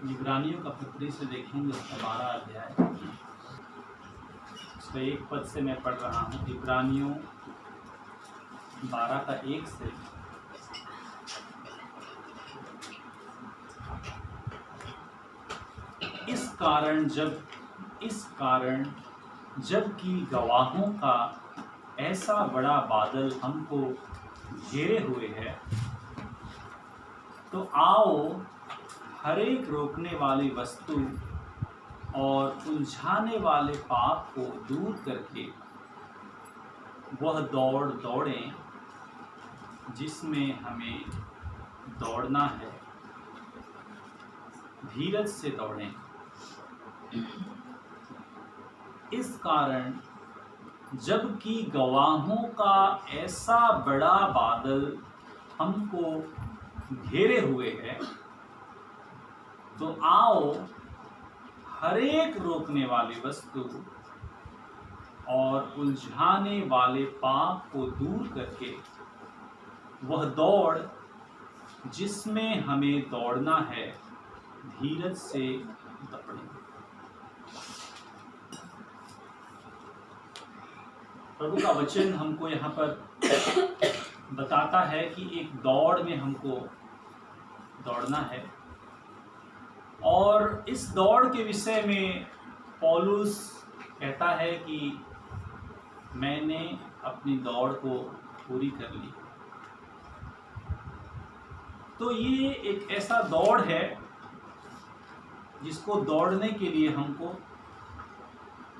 इब्रानियों का पत्री से देखेंगे उसका 12 अध्याय, उसका 1 पद से मैं पढ़ रहा हूँ। इब्रानियों 12 का 1 से। इस कारण जबकि गवाहों का ऐसा बड़ा बादल हमको घेरे हुए है, तो आओ हर एक रोकने वाली वस्तु और उलझाने वाले पाप को दूर करके वह दौड़ दौड़ें जिसमें हमें दौड़ना है। धीरज से दौड़ें। इस कारण जबकि गवाहों का ऐसा बड़ा बादल हमको घेरे हुए है, तो आओ हर एक रोकने वाली वस्तु और उलझाने वाले पाप को दूर करके वह दौड़ जिसमें हमें दौड़ना है, धीरज से दौड़ें। प्रभु का वचन हमको यहाँ पर बताता है कि एक दौड़ में हमको दौड़ना है, और इस दौड़ के विषय में पौलुस कहता है कि मैंने अपनी दौड़ को पूरी कर ली। तो ये एक ऐसा दौड़ है जिसको दौड़ने के लिए हमको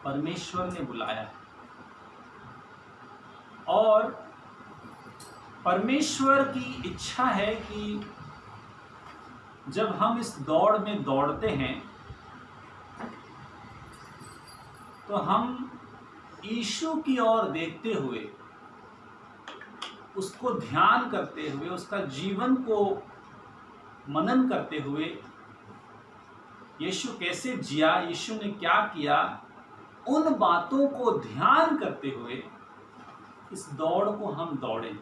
परमेश्वर ने बुलाया है, और परमेश्वर की इच्छा है कि जब हम इस दौड़ में दौड़ते हैं तो हम यीशु की ओर देखते हुए, उसको ध्यान करते हुए, उसका जीवन को मनन करते हुए, यीशु कैसे जिया, यीशु ने क्या किया, उन बातों को ध्यान करते हुए इस दौड़ को हम दौड़ें,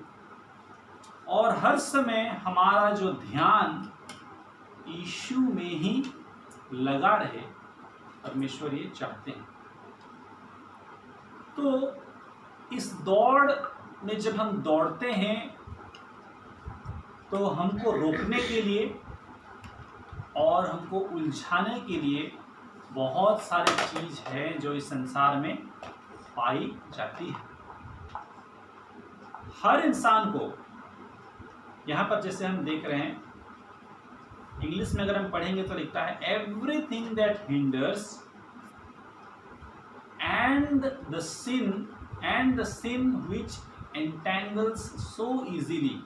और हर समय हमारा जो ध्यान यीशु में ही लगा रहे। परमेश्वर ये चाहते हैं। तो इस दौड़ में जब हम दौड़ते हैं तो हमको रोकने के लिए और हमको उलझाने के लिए बहुत सारी चीज़ है जो इस संसार में पाई जाती है। हर इंसान को, यहाँ पर जैसे हम देख रहे हैं, इंग्लिश में अगर हम पढ़ेंगे तो लिखता है everything that hinders and the sin which entangles so easily.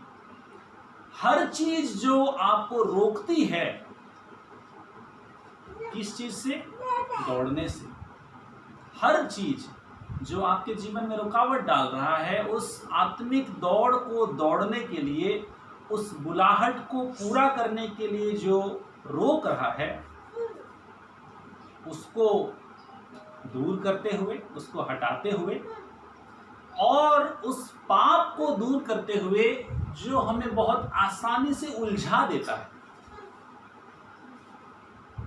हर चीज जो आपको रोकती है, किस चीज से? दौड़ने से। हर चीज जो आपके जीवन में रुकावट डाल रहा है, उस आत्मिक दौड़ को दौड़ने के लिए, उस बुलाहट को पूरा करने के लिए जो रोक रहा है, उसको दूर करते हुए, उसको हटाते हुए, और उस पाप को दूर करते हुए जो हमें बहुत आसानी से उलझा देता है,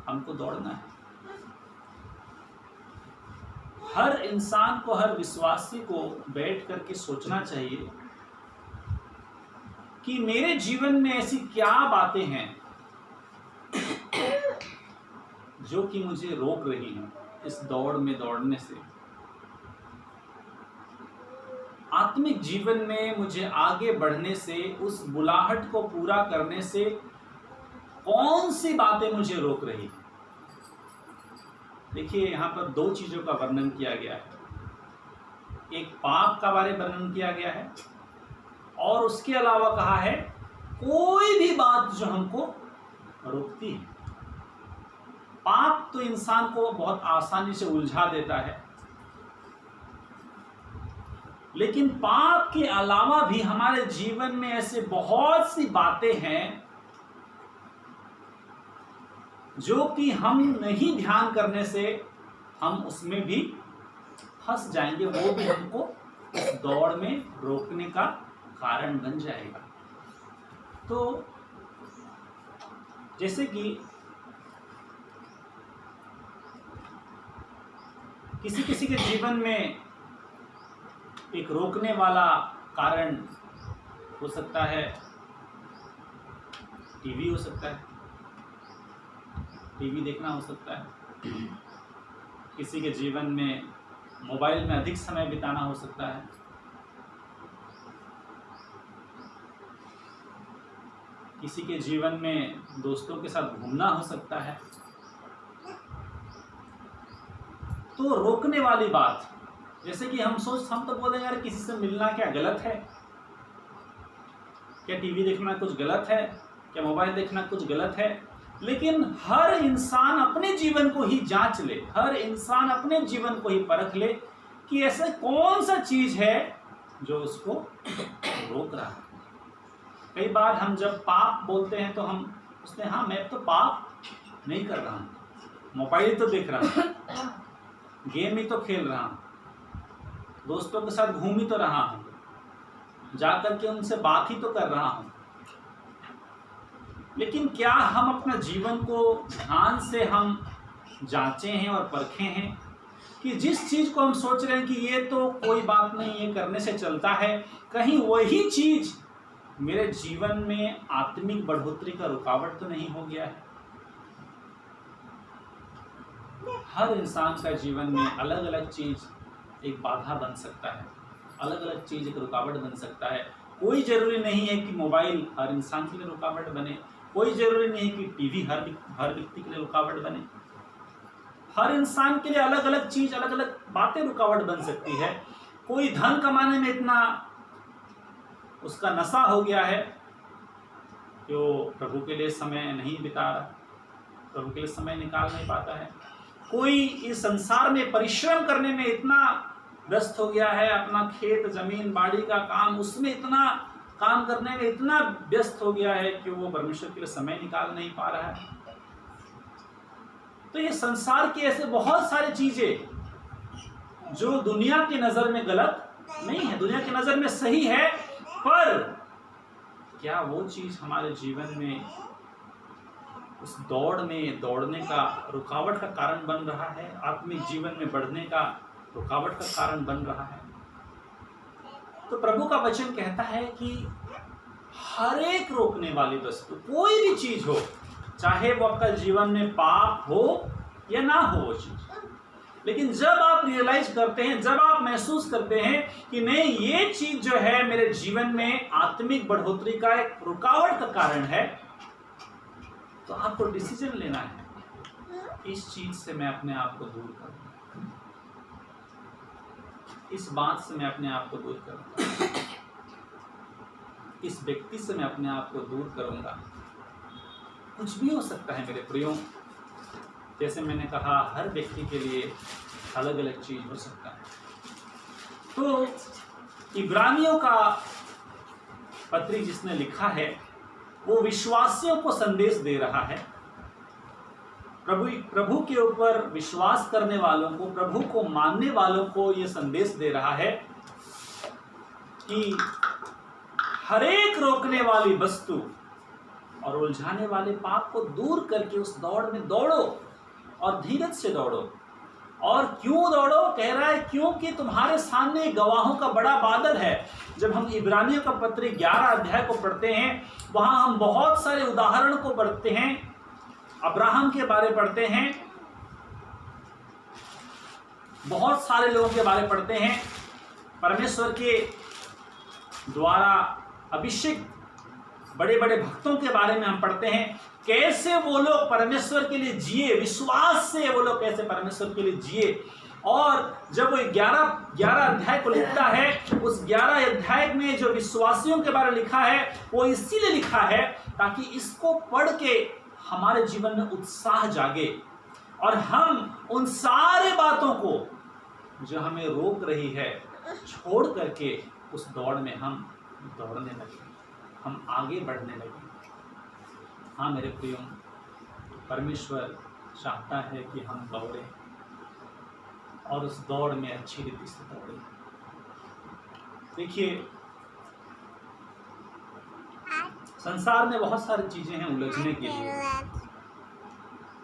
हमको दौड़ना है। हर इंसान को, हर विश्वासी को बैठ करके सोचना चाहिए कि मेरे जीवन में ऐसी क्या बातें हैं जो कि मुझे रोक रही हैं इस दौड़ में दौड़ने से। आत्मिक जीवन में मुझे आगे बढ़ने से, उस बुलाहट को पूरा करने से कौन सी बातें मुझे रोक रही हैं? देखिए, यहाँ पर दो चीजों का वर्णन किया गया है। एक पाप का बारे में वर्णन किया गया है, और उसके अलावा कहा है कोई भी बात जो हमको रोकती है। पाप तो इंसान को बहुत आसानी से उलझा देता है, लेकिन पाप के अलावा भी हमारे जीवन में ऐसे बहुत सी बातें हैं जो कि हम नहीं ध्यान करने से हम उसमें भी फंस जाएंगे। वो भी हमको इस दौड़ में रोकने का कारण बन जाएगा। तो जैसे कि किसी किसी के जीवन में एक रोकने वाला कारण हो सकता है, टीवी हो सकता है, टीवी देखना हो सकता है। किसी के जीवन में मोबाइल में अधिक समय बिताना हो सकता है। किसी के जीवन में दोस्तों के साथ घूमना हो सकता है। तो रोकने वाली बात, जैसे कि हम तो बोलेंगे यार किसी से मिलना क्या गलत है, क्या टीवी देखना कुछ गलत है, क्या मोबाइल देखना कुछ गलत है। लेकिन हर इंसान अपने जीवन को ही जांच ले, हर इंसान अपने जीवन को ही परख ले कि ऐसा कौन सा चीज है जो उसको रोक रहा है। कई बार हम जब पाप बोलते हैं तो हम उसने हाँ मैं तो पाप नहीं कर रहा हूँ, मोबाइल तो देख रहा हूँ, गेम ही तो खेल रहा हूँ, दोस्तों के साथ घूम ही तो रहा हूँ, जाकर के उनसे बात ही तो कर रहा हूँ। लेकिन क्या हम अपना जीवन को ध्यान से हम जांचे हैं और परखे हैं कि जिस चीज को हम सोच रहे हैं कि ये तो कोई बात नहीं, ये करने से चलता है, कहीं वही चीज मेरे जीवन में आत्मिक बढ़ोतरी का रुकावट तो नहीं हो गया है। हर इंसान का जीवन में अलग अलग चीज एक बाधा बन सकता है, अलग अलग चीज एक रुकावट बन सकता है। कोई जरूरी नहीं है कि मोबाइल हर इंसान के लिए रुकावट बने, कोई जरूरी नहीं है कि टीवी हर व्यक्ति के लिए रुकावट बने। हर इंसान के लिए अलग अलग चीज, अलग अलग बातें रुकावट बन सकती है। कोई धन कमाने में इतना उसका नशा हो गया है कि वो प्रभु के लिए समय नहीं बिता रहा, प्रभु के लिए समय निकाल नहीं पाता है। कोई इस संसार में परिश्रम करने में इतना व्यस्त हो गया है, अपना खेत जमीन बाड़ी का काम, उसमें इतना काम करने में इतना व्यस्त हो गया है कि वो परमेश्वर के लिए समय निकाल नहीं पा रहा है। तो ये संसार की ऐसे बहुत सारी चीजें जो दुनिया की नजर में गलत नहीं है, दुनिया की नजर में सही है, पर क्या वो चीज हमारे जीवन में उस दौड़ में दौड़ने का रुकावट का कारण बन रहा है, आत्मिक जीवन में बढ़ने का रुकावट का कारण बन रहा है। तो प्रभु का वचन कहता है कि हर एक रोकने वाली वस्तु, कोई भी चीज हो, चाहे वो आपका जीवन में पाप हो या ना हो वो चीज, लेकिन जब आप रियलाइज करते हैं, जब आप महसूस करते हैं कि नहीं ये चीज जो है मेरे जीवन में आत्मिक बढ़ोतरी का एक रुकावट का कारण है, तो आपको डिसीजन लेना है इस चीज से मैं अपने आप को दूर करूंगा, इस बात से मैं अपने आप को दूर करूंगा, इस व्यक्ति से मैं अपने आप को दूर करूंगा। कुछ भी हो सकता है मेरे प्रियो, जैसे मैंने कहा हर व्यक्ति के लिए अलग अलग चीज हो सकता है। तो इब्रानियों का पत्री जिसने लिखा है वो विश्वासियों को संदेश दे रहा है, प्रभु के ऊपर विश्वास करने वालों को, प्रभु को मानने वालों को ये संदेश दे रहा है कि हर एक रोकने वाली वस्तु और उलझाने वाले पाप को दूर करके उस दौड़ में दौड़ो और धीरज से दौड़ो। और क्यों दौड़ो, कह रहा है क्योंकि तुम्हारे सामने गवाहों का बड़ा बादल है। जब हम इब्रानियों का पत्र 11 अध्याय को पढ़ते हैं, वहां हम बहुत सारे उदाहरण को पढ़ते हैं, अब्राहम के बारे पढ़ते हैं, बहुत सारे लोगों के बारे पढ़ते हैं, परमेश्वर के द्वारा अभिषेक बड़े बड़े भक्तों के बारे में हम पढ़ते हैं, कैसे वो लोग परमेश्वर के लिए जिए, विश्वास से वो लोग कैसे परमेश्वर के लिए जिए। और जब वो 11 अध्याय को लिखता है, उस 11 अध्याय में जो विश्वासियों के बारे में लिखा है वो इसीलिए लिखा है ताकि इसको पढ़ के हमारे जीवन में उत्साह जागे और हम उन सारे बातों को जो हमें रोक रही है छोड़ करके उस दौड़ में हम दौड़ने लगे, हम आगे बढ़ने लगे। हाँ मेरे प्रियो, परमेश्वर चाहता है कि हम दौड़ें और उस दौड़ में अच्छी रीति से दौड़ें। देखिए संसार में बहुत सारी चीजें हैं उलझने के लिए,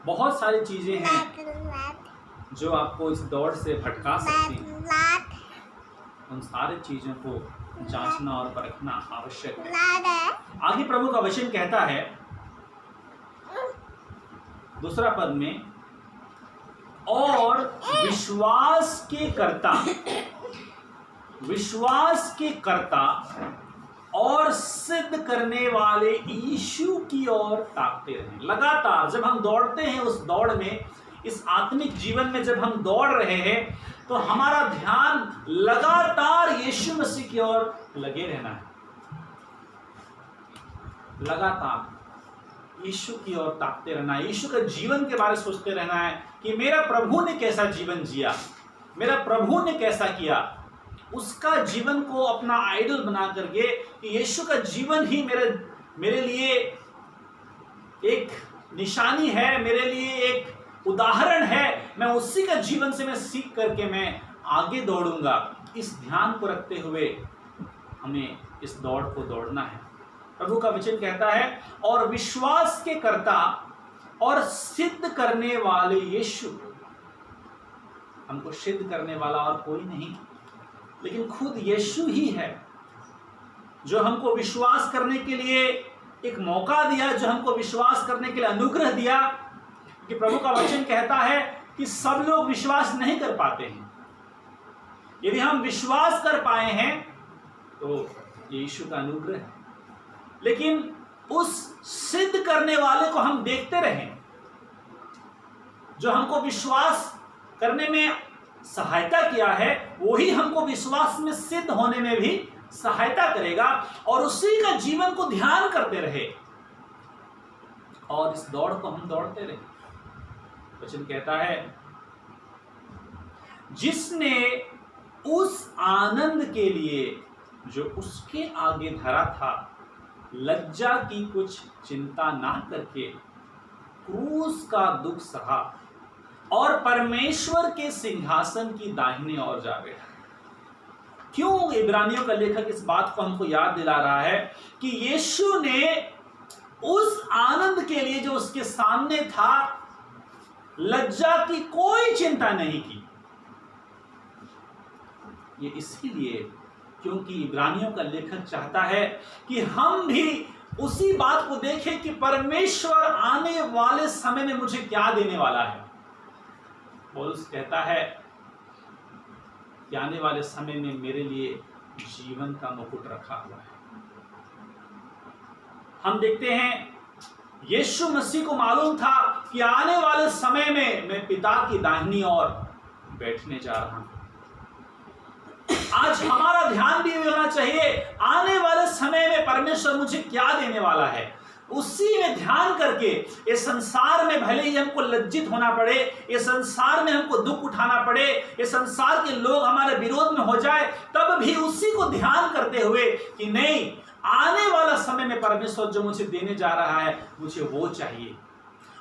बहुत सारी चीजें हैं जो आपको इस दौड़ से भटका सकती हैं, उन सारी चीजों को जांचना और परखना आवश्यक है। आगे प्रभु का वचन कहता है दूसरा पद में, और विश्वास के कर्ता और सिद्ध करने वाले यीशु की ओर ताकते रहें। लगातार जब हम दौड़ते हैं, उस दौड़ में, इस आत्मिक जीवन में जब हम दौड़ रहे हैं, तो हमारा ध्यान लगातार यीशु मसीह की ओर लगे रहना है। लगातार यीशु की ओर ताकते रहना है, यीशु का जीवन के बारे में सोचते रहना है कि मेरा प्रभु ने कैसा जीवन जिया, मेरा प्रभु ने कैसा किया। उसका जीवन को अपना आइडल बना करके, यीशु का जीवन ही मेरे लिए एक निशानी है, मेरे लिए एक उदाहरण है, मैं उसी का जीवन से मैं सीख करके मैं आगे दौड़ूंगा। इस ध्यान को रखते हुए हमें इस दौड़ को दौड़ना है। प्रभु का वचन कहता है, और विश्वास के कर्ता और सिद्ध करने वाले यीशु। हमको सिद्ध करने वाला और कोई नहीं, लेकिन खुद यीशु ही है जो हमको विश्वास करने के लिए एक मौका दिया, जो हमको विश्वास करने के लिए अनुग्रह दिया। कि प्रभु का वचन कहता है कि सब लोग विश्वास नहीं कर पाते हैं। यदि हम विश्वास कर पाए हैं तो यीशु का अनुग्रह है, लेकिन उस सिद्ध करने वाले को हम देखते रहें, जो हमको विश्वास करने में सहायता किया है, वही हमको विश्वास में सिद्ध होने में भी सहायता करेगा, और उसी का जीवन को ध्यान करते रहे और इस दौड़ को हम दौड़ते रहे। वचन कहता है, जिसने उस आनंद के लिए जो उसके आगे धरा था, लज्जा की कुछ चिंता ना करके क्रूस का दुख सहा और परमेश्वर के सिंहासन की दाहिने ओर जा बैठा। क्यों इब्रानियों का लेखक इस बात को हमको याद दिला रहा है कि यीशु ने उस आनंद के लिए जो उसके सामने था, लज्जा की कोई चिंता नहीं की। ये इसीलिए क्योंकि इब्रानियों का लेखक चाहता है कि हम भी उसी बात को देखें कि परमेश्वर आने वाले समय में मुझे क्या देने वाला है। पौलुस कहता है कि आने वाले समय में मेरे लिए जीवन का मुकुट रखा हुआ है। हम देखते हैं यीशु मसीह को मालूम था कि आने वाले समय में मैं पिता की दाहिनी ओर बैठने जा रहा हूं। आज हमारा ध्यान भी होना चाहिए, आने वाले समय में परमेश्वर मुझे क्या देने वाला है, उसी में ध्यान करके इस संसार में भले ही हमको लज्जित होना पड़े, इस संसार में हमको दुख उठाना पड़े, इस संसार के लोग हमारे विरोध में हो जाए, तब भी उसी को ध्यान करते हुए कि नहीं, आने वाला समय में परमेश्वर जो मुझे देने जा रहा है, मुझे वो चाहिए,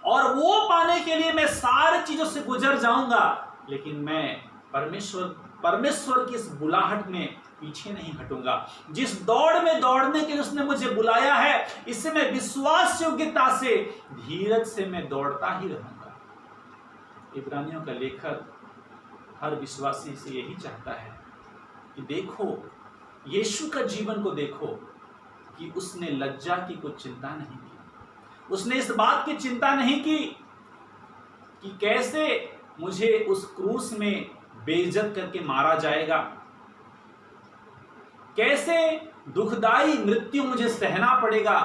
और वो पाने के लिए मैं सारी चीजों से गुजर जाऊंगा, लेकिन मैं परमेश्वर की इस बुलाहट में पीछे नहीं हटूंगा। जिस दौड़ में दौड़ने के लिए उसने मुझे बुलाया है, इससे मैं विश्वास योग्यता से, धीरज से मैं दौड़ता ही रहूंगा। इब्रानियों का लेखक हर विश्वासी से यही चाहता है कि देखो, यीशु का जीवन को देखो कि उसने लज्जा की कुछ चिंता नहीं की। उसने इस बात की चिंता नहीं की कि कैसे मुझे उस क्रूस में बेइज्जत करके मारा जाएगा, कैसे दुखदाई मृत्यु मुझे सहना पड़ेगा।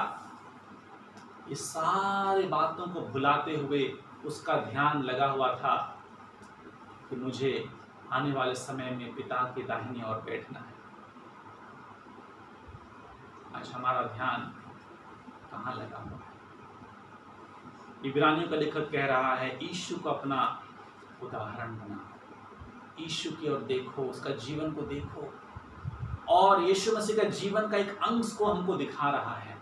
ये सारी बातों को भुलाते हुए उसका ध्यान लगा हुआ था कि मुझे आने वाले समय में पिता की दाहिनी ओर बैठना है। आज हमारा ध्यान कहाँ लगा हुआ है? इब्रानियों का लेखक कह रहा है, यीशु को अपना उदाहरण बनाओ, यीशु की ओर देखो, उसका जीवन को देखो, और यीशु मसीह का जीवन का एक अंश को हमको दिखा रहा है।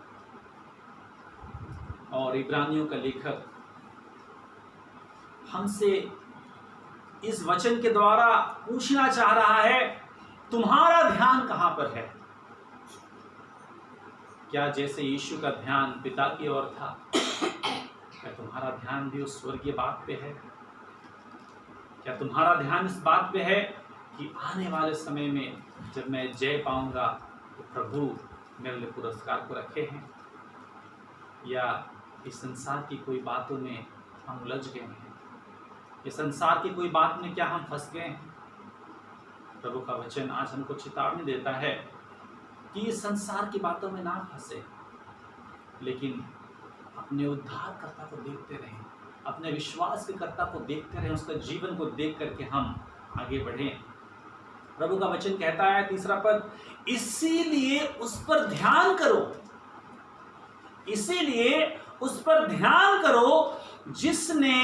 और इब्रानियों का लेखक हमसे इस वचन के द्वारा पूछना चाह रहा है, तुम्हारा ध्यान कहां पर है? क्या जैसे यीशु का ध्यान पिता की ओर था, क्या तुम्हारा ध्यान भी उस स्वर्गीय बात पे है? क्या तुम्हारा ध्यान इस बात पे है कि आने वाले समय में जब मैं जय पाऊंगा तो प्रभु मेरे लिए पुरस्कार को रखे हैं? या इस संसार की कोई बातों में हम उलझ गए हैं? इस संसार की कोई बात में क्या हम फंस गए हैं? प्रभु का वचन आज हमको चेतावनी देता है कि इस संसार की बातों में ना फंसे, लेकिन अपने उद्धारकर्ता को देखते रहें, अपने विश्वास के कर्ता को देखते रहें, उसका जीवन को देख करके हम आगे बढ़ें। प्रभु का वचन कहता है, 3 पद, इसीलिए उस पर ध्यान करो, इसीलिए उस पर ध्यान करो जिसने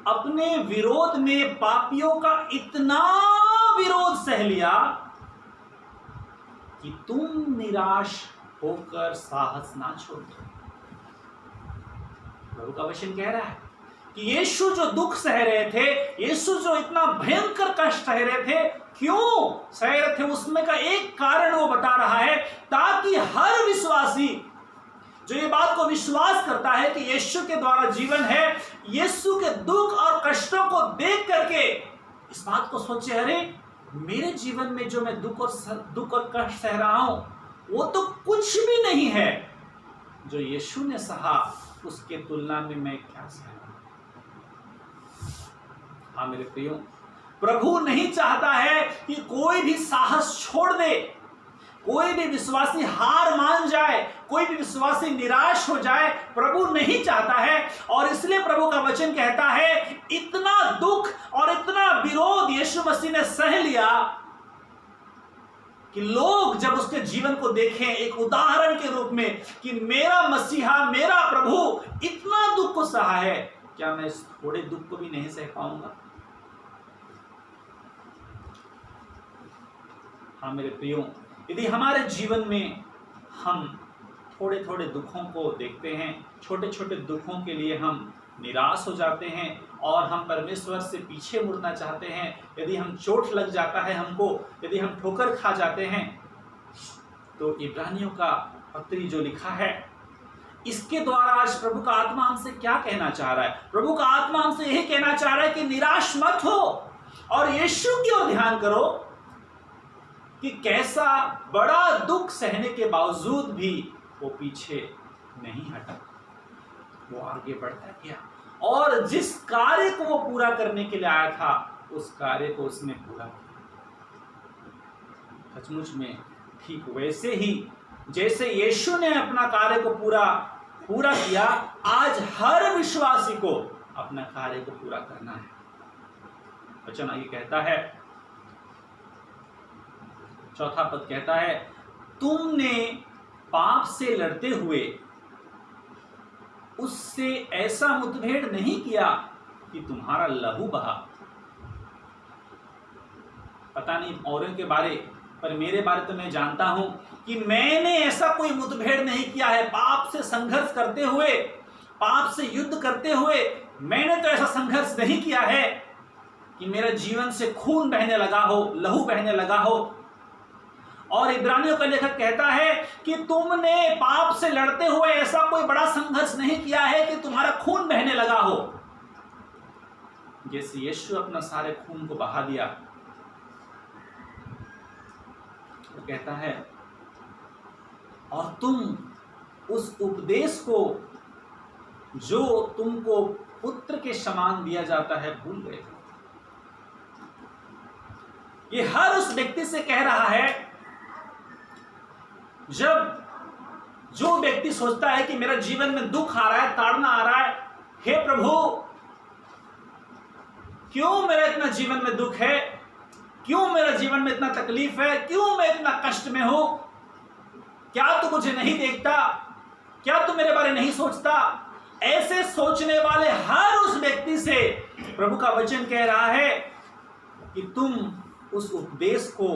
अपने विरोध में पापियों का इतना विरोध सह लिया कि तुम निराश होकर साहस ना छोड़ दो। प्रभु का वचन कह रहा है कि यीशु जो दुख सह रहे थे, यीशु जो इतना भयंकर कष्ट सह रहे थे, क्यों सह रहे थे उसमें का एक कारण वो बता रहा है, ताकि हर विश्वासी जो ये बात को विश्वास करता है कि यीशु के द्वारा जीवन है, यीशु के दुख और कष्टों को देख करके इस बात को सोचे, अरे मेरे जीवन में जो मैं दुख और कष्ट सह रहा हूं वो तो कुछ भी नहीं है, जो यीशु ने सहा उसके तुलना में मैं क्या सह रहा हूं। हाँ मेरे प्रियो, प्रभु नहीं चाहता है कि कोई भी साहस छोड़ दे, कोई भी विश्वासी हार मान जाए, कोई भी विश्वासी निराश हो जाए। प्रभु नहीं चाहता है, और इसलिए प्रभु का वचन कहता है इतना दुख और इतना विरोध यीशु मसीह ने सह लिया कि लोग जब उसके जीवन को देखें एक उदाहरण के रूप में कि मेरा मसीहा, मेरा प्रभु इतना दुख को सहा है, क्या मैं इस थोड़े दुख को भी नहीं सह पाऊंगा? हाँ मेरे प्रियो, यदि हमारे जीवन में हम थोड़े थोड़े दुखों को देखते हैं, छोटे छोटे दुखों के लिए हम निराश हो जाते हैं और हम परमेश्वर से पीछे मुड़ना चाहते हैं, यदि हम चोट लग जाता है हमको, यदि हम ठोकर खा जाते हैं, तो इब्रानियों का पत्री जो लिखा है इसके द्वारा आज प्रभु का आत्मा हमसे क्या कहना चाह रहा है? प्रभु का आत्मा हमसे यही कहना चाह रहा है कि निराश मत हो और यीशु की ओर ध्यान करो कि कैसा बड़ा दुख सहने के बावजूद भी वो पीछे नहीं हटा, वो आगे बढ़ता गया और जिस कार्य को वो पूरा करने के लिए आया था उस कार्य को उसने पूरा किया। सचमुच में ठीक वैसे ही जैसे यीशु ने अपना कार्य को पूरा किया, आज हर विश्वासी को अपना कार्य को पूरा करना है। वचन आगे कहता है, 4 पद कहता है, तुमने पाप से लड़ते हुए उससे ऐसा मुठभेड़ नहीं किया कि तुम्हारा लहू बहा। पता नहीं औरों के बारे, पर मेरे बारे तो मैं जानता हूं कि मैंने ऐसा कोई मुठभेड़ नहीं किया है। पाप से संघर्ष करते हुए, पाप से युद्ध करते हुए मैंने तो ऐसा संघर्ष नहीं किया है कि मेरा जीवन से खून बहने लगा हो, लहू बहने लगा हो। और इब्रानियों का लेखक कहता है कि तुमने पाप से लड़ते हुए ऐसा कोई बड़ा संघर्ष नहीं किया है कि तुम्हारा खून बहने लगा हो। जैसे यीशु अपना सारे खून को बहा दिया, वो कहता है, और तुम उस उपदेश को जो तुमको पुत्र के समान दिया जाता है भूल गए। ये हर उस व्यक्ति से कह रहा है जब जो व्यक्ति सोचता है कि मेरा जीवन में दुख आ रहा है, ताड़ना आ रहा है, हे प्रभु क्यों मेरा इतना जीवन में दुख है, क्यों मेरा जीवन में इतना तकलीफ है, क्यों मैं इतना कष्ट में हूं, क्या तू मुझे नहीं देखता, क्या तू मेरे बारे नहीं सोचता? ऐसे सोचने वाले हर उस व्यक्ति से प्रभु का वचन कह रहा है कि तुम उस उपदेश को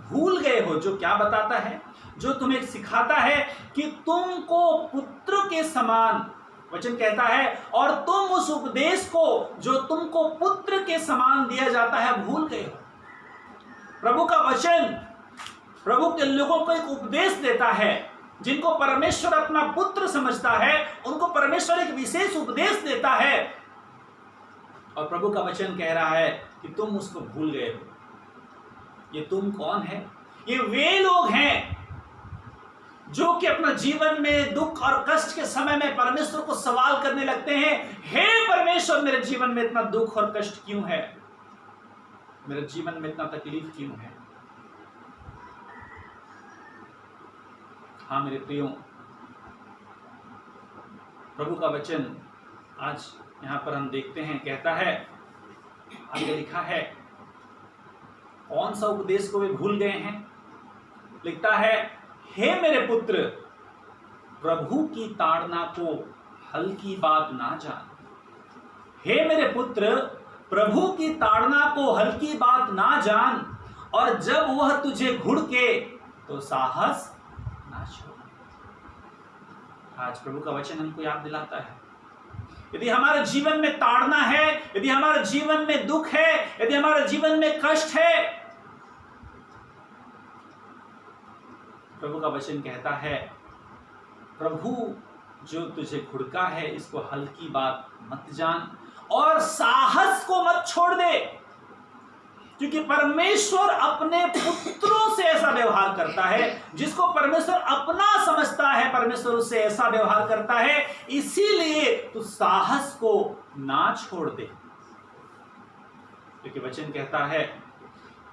भूल गए हो, जो क्या बताता है, जो तुम्हें सिखाता है कि तुमको पुत्र के समान, वचन कहता है, और तुम उस उपदेश को जो तुमको पुत्र के समान दिया जाता है भूल गए हो। प्रभु का वचन प्रभु के लोगों को एक उपदेश देता है, जिनको परमेश्वर अपना पुत्र समझता है उनको परमेश्वर एक विशेष उपदेश देता है और प्रभु का वचन कह रहा है कि तुम उसको भूल गए हो। ये तुम कौन है? ये वे लोग हैं जो कि अपना जीवन में दुख और कष्ट के समय में परमेश्वर को सवाल करने लगते हैं, हे परमेश्वर, मेरे जीवन में इतना दुख और कष्ट क्यों है? मेरे जीवन में इतना तकलीफ क्यों है? हाँ मेरे प्रियो, प्रभु का वचन आज यहाँ पर हम देखते हैं, कहता है, आगे लिखा है, कौन सा उपदेश को वे भूल गए हैं? लिखता है, हे मेरे पुत्र, प्रभु की ताड़ना को हल्की बात ना जान। हे मेरे पुत्र, प्रभु की ताड़ना को हल्की बात ना जान, और जब वह तुझे घुड़के तो साहस ना छोड़। आज प्रभु का वचन हमको याद दिलाता है, यदि हमारे जीवन में ताड़ना है, यदि हमारे जीवन में दुख है, यदि हमारे जीवन में कष्ट है, प्रभु का वचन कहता है, प्रभु जो तुझे घुड़का है इसको हल्की बात मत जान और साहस को मत छोड़ दे। क्योंकि परमेश्वर अपने पुत्रों से ऐसा व्यवहार करता है, जिसको परमेश्वर अपना समझता है, परमेश्वर उससे ऐसा व्यवहार करता है। इसीलिए तू साहस को ना छोड़ दे। क्योंकि वचन कहता है,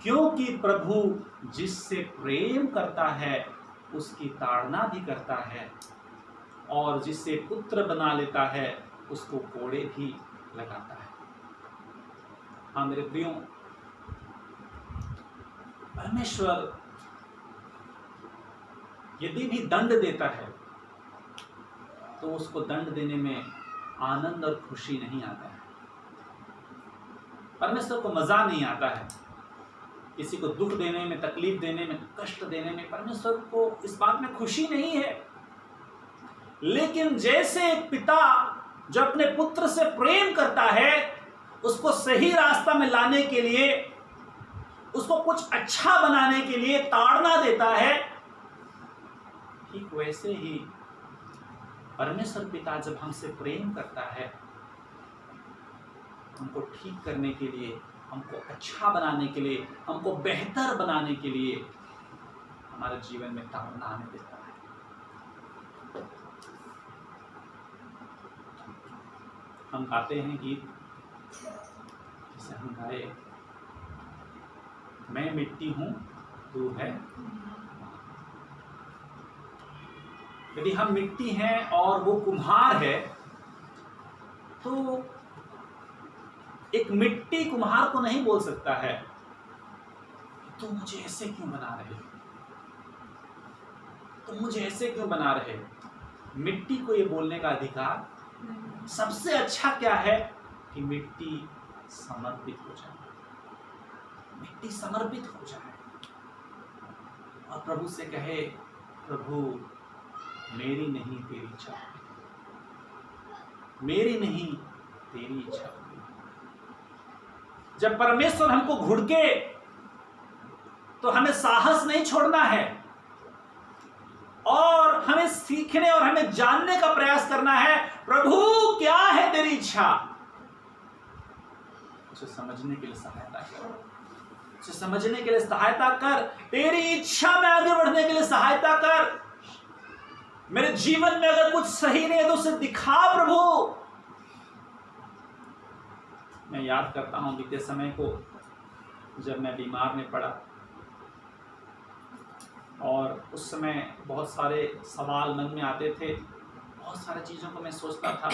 क्योंकि प्रभु जिससे प्रेम करता है उसकी ताड़ना भी करता है, और जिससे पुत्र बना लेता है उसको कोड़े भी लगाता है। हाँ मेरे प्रियो, परमेश्वर यदि भी दंड देता है तो उसको दंड देने में आनंद और खुशी नहीं आता है। परमेश्वर को मजा नहीं आता है किसी को दुख देने में, तकलीफ देने में, कष्ट देने में। परमेश्वर को इस बात में खुशी नहीं है। लेकिन जैसे एक पिता जो अपने पुत्र से प्रेम करता है, उसको सही रास्ता में लाने के लिए, उसको कुछ अच्छा बनाने के लिए ताड़ना देता है, ठीक वैसे ही परमेश्वर पिता जब हमसे प्रेम करता है, हमको ठीक करने के लिए, हमको अच्छा बनाने के लिए, हमको बेहतर बनाने के लिए हमारे जीवन में ताड़ना आने देता है। हम गाते हैं गीत, जिसे हम गाए, मैं मिट्टी हूं तू है। यदि हम मिट्टी हैं और वो कुम्हार है, तो एक मिट्टी कुम्हार को नहीं बोल सकता है तुम मुझे ऐसे क्यों बना रहे हो, तुम मुझे ऐसे क्यों बना रहे हो। मिट्टी को ये बोलने का अधिकार सबसे अच्छा क्या है कि मिट्टी समर्पित हो जाए, मिट्टी समर्पित हो जाए और प्रभु से कहे, प्रभु मेरी नहीं तेरी इच्छा, मेरी नहीं तेरी इच्छा। जब परमेश्वर हमको घुड़के तो हमें साहस नहीं छोड़ना है और हमें सीखने और हमें जानने का प्रयास करना है, प्रभु क्या है तेरी इच्छा। उसे समझने के लिए सहायता कर, उसे समझने के लिए सहायता कर, तेरी इच्छा में आगे बढ़ने के लिए सहायता कर। मेरे जीवन में अगर कुछ सही नहीं है तो उसे दिखा प्रभु। मैं याद करता हूं बीते समय को, जब मैं बीमार में पड़ा और उस समय बहुत सारे सवाल मन में आते थे, बहुत सारी चीज़ों को मैं सोचता था।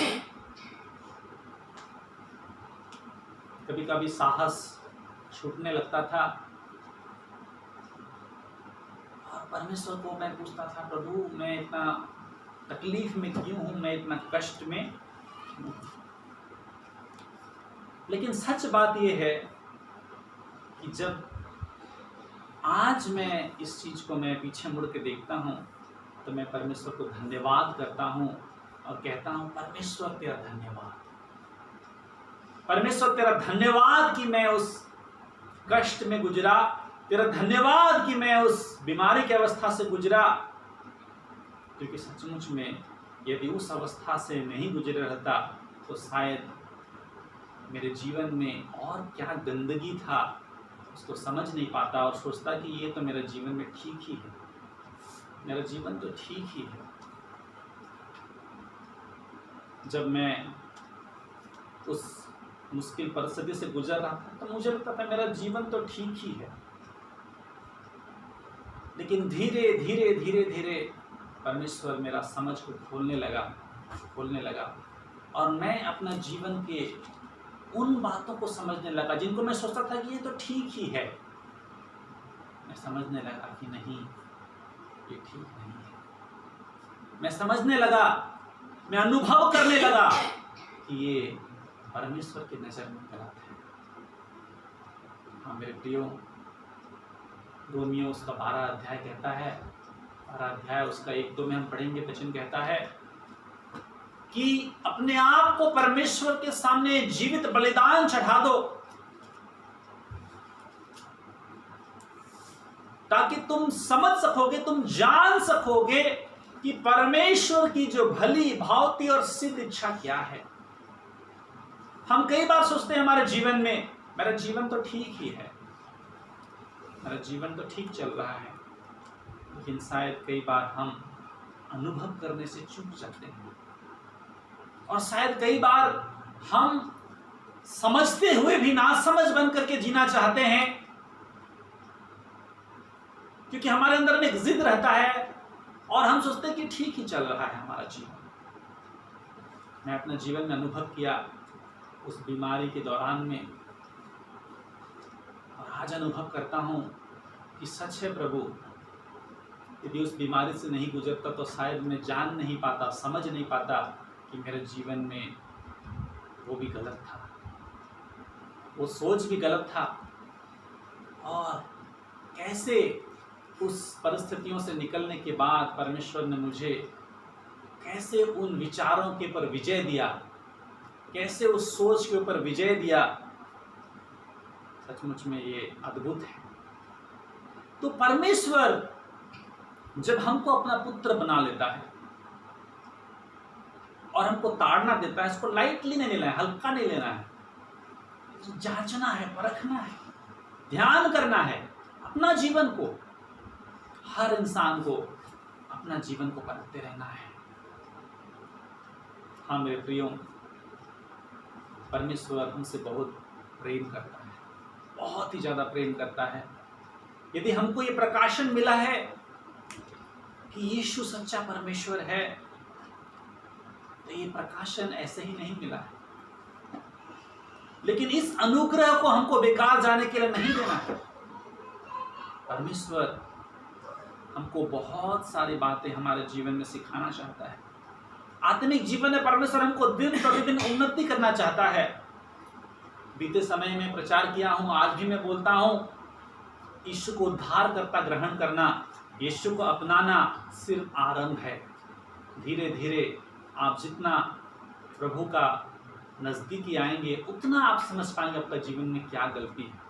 कभी कभी साहस छूटने लगता था और परमेश्वर को मैं पूछता था, प्रभु मैं इतना तकलीफ में क्यों हूँ, मैं इतना कष्ट में क्यों। लेकिन सच बात यह है कि जब आज मैं इस चीज़ को मैं पीछे मुड़ के देखता हूँ तो मैं परमेश्वर को धन्यवाद करता हूँ और कहता हूँ, परमेश्वर तेरा धन्यवाद, परमेश्वर तेरा धन्यवाद कि मैं उस कष्ट में गुजरा, तेरा धन्यवाद कि मैं उस बीमारी की अवस्था से गुजरा। क्योंकि सचमुच में यदि उस अवस्था से नहीं गुजरे रहता तो शायद मेरे जीवन में और क्या गंदगी था उसको समझ नहीं पाता और सोचता कि ये तो मेरे जीवन में ठीक ही है, मेरा जीवन तो ठीक ही है। जब मैं उस मुश्किल परिस्थिति से गुजर रहा था तो मुझे लगता था मेरा जीवन तो ठीक ही है, लेकिन धीरे धीरे धीरे धीरे परमेश्वर मेरा समझ को खोलने लगा और मैं अपना जीवन के उन बातों को समझने लगा जिनको मैं सोचता था कि ये तो ठीक ही है। मैं समझने लगा कि नहीं, ये ठीक नहीं है। मैं समझने लगा, मैं अनुभव करने लगा कि ये परमेश्वर की नजर में गलत है। हाँ मेरे प्रियो, रोमियो उसका 12 अध्याय कहता है, 12 अध्याय उसका 1-2 में हम पढ़ेंगे। वचन कहता है कि अपने आप को परमेश्वर के सामने जीवित बलिदान चढ़ा दो ताकि तुम समझ सकोगे, तुम जान सकोगे कि परमेश्वर की जो भली भावती और सिद्ध इच्छा क्या है। हम कई बार सोचते हैं हमारे जीवन में, मेरा जीवन तो ठीक ही है, मेरा जीवन तो ठीक चल रहा है, लेकिन शायद कई बार हम अनुभव करने से चूक जाते हैं और शायद कई बार हम समझते हुए भी नासमझ बन करके जीना चाहते हैं, क्योंकि हमारे अंदर में एक जिद रहता है और हम सोचते हैं कि ठीक ही चल रहा है हमारा जीवन। मैं अपने जीवन में अनुभव किया उस बीमारी के दौरान में, और आज अनुभव करता हूं कि सच है प्रभु, यदि उस बीमारी से नहीं गुजरता तो शायद मैं जान नहीं पाता, समझ नहीं पाता कि मेरे जीवन में वो भी गलत था, वो सोच भी गलत था, और कैसे उस परिस्थितियों से निकलने के बाद परमेश्वर ने मुझे कैसे उन विचारों के ऊपर विजय दिया, कैसे उस सोच के ऊपर विजय दिया। सचमुच में ये अद्भुत है। तो परमेश्वर जब हमको अपना पुत्र बना लेता है और हमको ताड़ना देता है, इसको लाइटली नहीं लेना है, हल्का नहीं लेना है, जांचना है, परखना है, ध्यान करना है अपना जीवन को। हर इंसान को अपना जीवन को परखते रहना है। हाँ मेरे प्रियो, परमेश्वर हमसे बहुत प्रेम करता है, बहुत ही ज्यादा प्रेम करता है। यदि हमको ये प्रकाशन मिला है कि यीशु सच्चा परमेश्वर है, तो ये प्रकाशन ऐसे ही नहीं मिला है, लेकिन इस अनुग्रह को हमको बेकार जाने के लिए नहीं देना है। परमेश्वर हमको बहुत सारी बातें हमारे जीवन में सिखाना चाहता है। आत्मिक जीवन में परमेश्वर हमको दिन प्रतिदिन उन्नति करना चाहता है। बीते समय में प्रचार किया हूं, आज भी मैं बोलता हूं, यीशु को उद्धार करता ग्रहण करना, यीशु को अपनाना सिर्फ आरंभ है। धीरे धीरे आप जितना प्रभु का नजदीकी आएंगे उतना आप समझ पाएंगे आपका जीवन में क्या गलती है।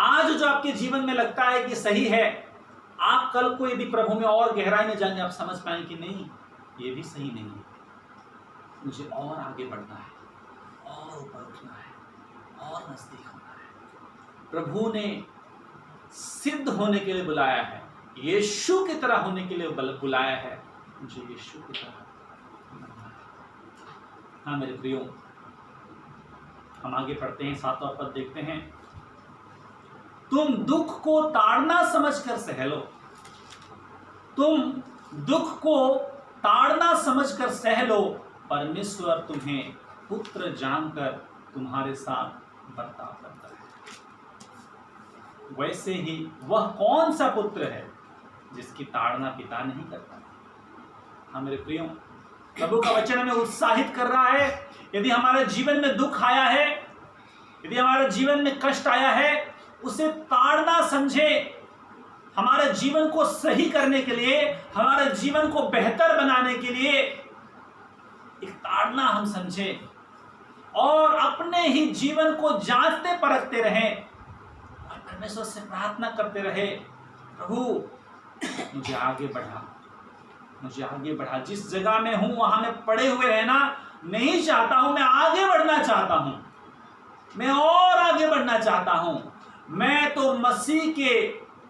आज जो आपके जीवन में लगता है कि सही है, आप कल को यदि प्रभु में और गहराई में जाएंगे, आप समझ पाएंगे कि नहीं, ये भी सही नहीं है, मुझे और आगे बढ़ना है, और ऊपर उठना है, और नजदीक होना है। प्रभु ने सिद्ध होने के लिए बुलाया है, यीशु की तरह होने के लिए बुलाया है, मुझे यीशु की तरह। हाँ मेरे प्रियो, हम आगे पढ़ते हैं, 7वां पद देखते हैं। तुम दुख को ताड़ना समझकर सह लो, तुम दुख को ताड़ना समझकर सह लो, परमेश्वर तुम्हें पुत्र जानकर तुम्हारे साथ बर्ताव करता है। वैसे ही वह कौन सा पुत्र है जिसकी ताड़ना पिता नहीं करता। हाँ मेरे प्रियो, प्रभु का वचन हमें उत्साहित कर रहा है। यदि हमारे जीवन में दुख आया है, यदि हमारे जीवन में कष्ट आया है, उसे ताड़ना समझे। हमारे जीवन को सही करने के लिए, हमारे जीवन को बेहतर बनाने के लिए एक ताड़ना हम समझे और अपने ही जीवन को जांचते परखते रहे और परमेश्वर से प्रार्थना करते रहे, प्रभु मुझे आगे बढ़ा, मुझे आगे बढ़ा। जिस जगह में हूं वहां मैं पड़े हुए रहना नहीं चाहता हूं, मैं आगे बढ़ना चाहता हूं। मैं और आगे बढ़ना चाहता हूं। मैं तो मसीह के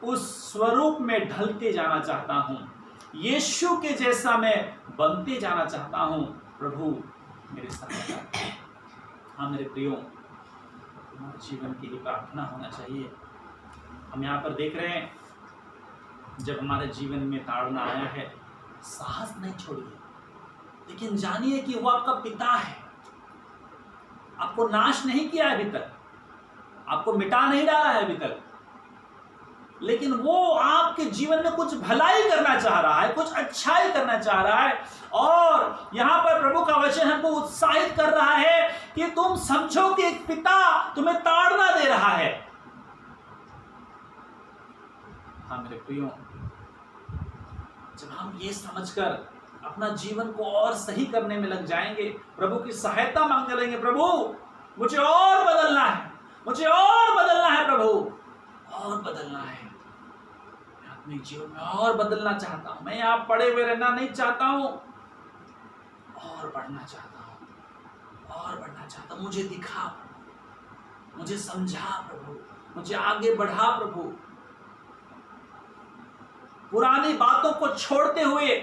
उस स्वरूप में ढलते जाना चाहता हूं, यीशु के जैसा मैं बनते जाना चाहता हूं। प्रभु मेरे साथ। हाँ मेरे प्रियो, हमारे जीवन की प्रार्थना होना चाहिए। हम यहाँ पर देख रहे हैं, जब हमारे जीवन में ताड़ना आया है, साहस नहीं छोड़िए, लेकिन जानिए कि वो आपका पिता है। आपको नाश नहीं किया है अभी तक, आपको मिटा नहीं डाला है अभी तक, लेकिन वो आपके जीवन में कुछ भलाई करना चाह रहा है, कुछ अच्छाई करना चाह रहा है। और यहां पर प्रभु का वचन हमको उत्साहित कर रहा है कि तुम समझो कि एक पिता तुम्हें ताड़ना दे रहा है। हाँ मेरे प्रियो, जब हम ये समझकर अपना जीवन को और सही करने में लग जाएंगे, प्रभु की सहायता मांगने लगेंगे, प्रभु मुझे और बदलना है, मुझे और बदलना है, प्रभु और बदलना है, मैं अपने जीवन में और बदलना चाहता हूं, मैं यहाँ पड़े हुए रहना नहीं चाहता हूं, और बढ़ना चाहता हूं, और बढ़ना चाहता हूं। मुझे दिखा प्रभु, मुझे समझा प्रभु, मुझे आगे बढ़ा प्रभु। पुरानी बातों को छोड़ते हुए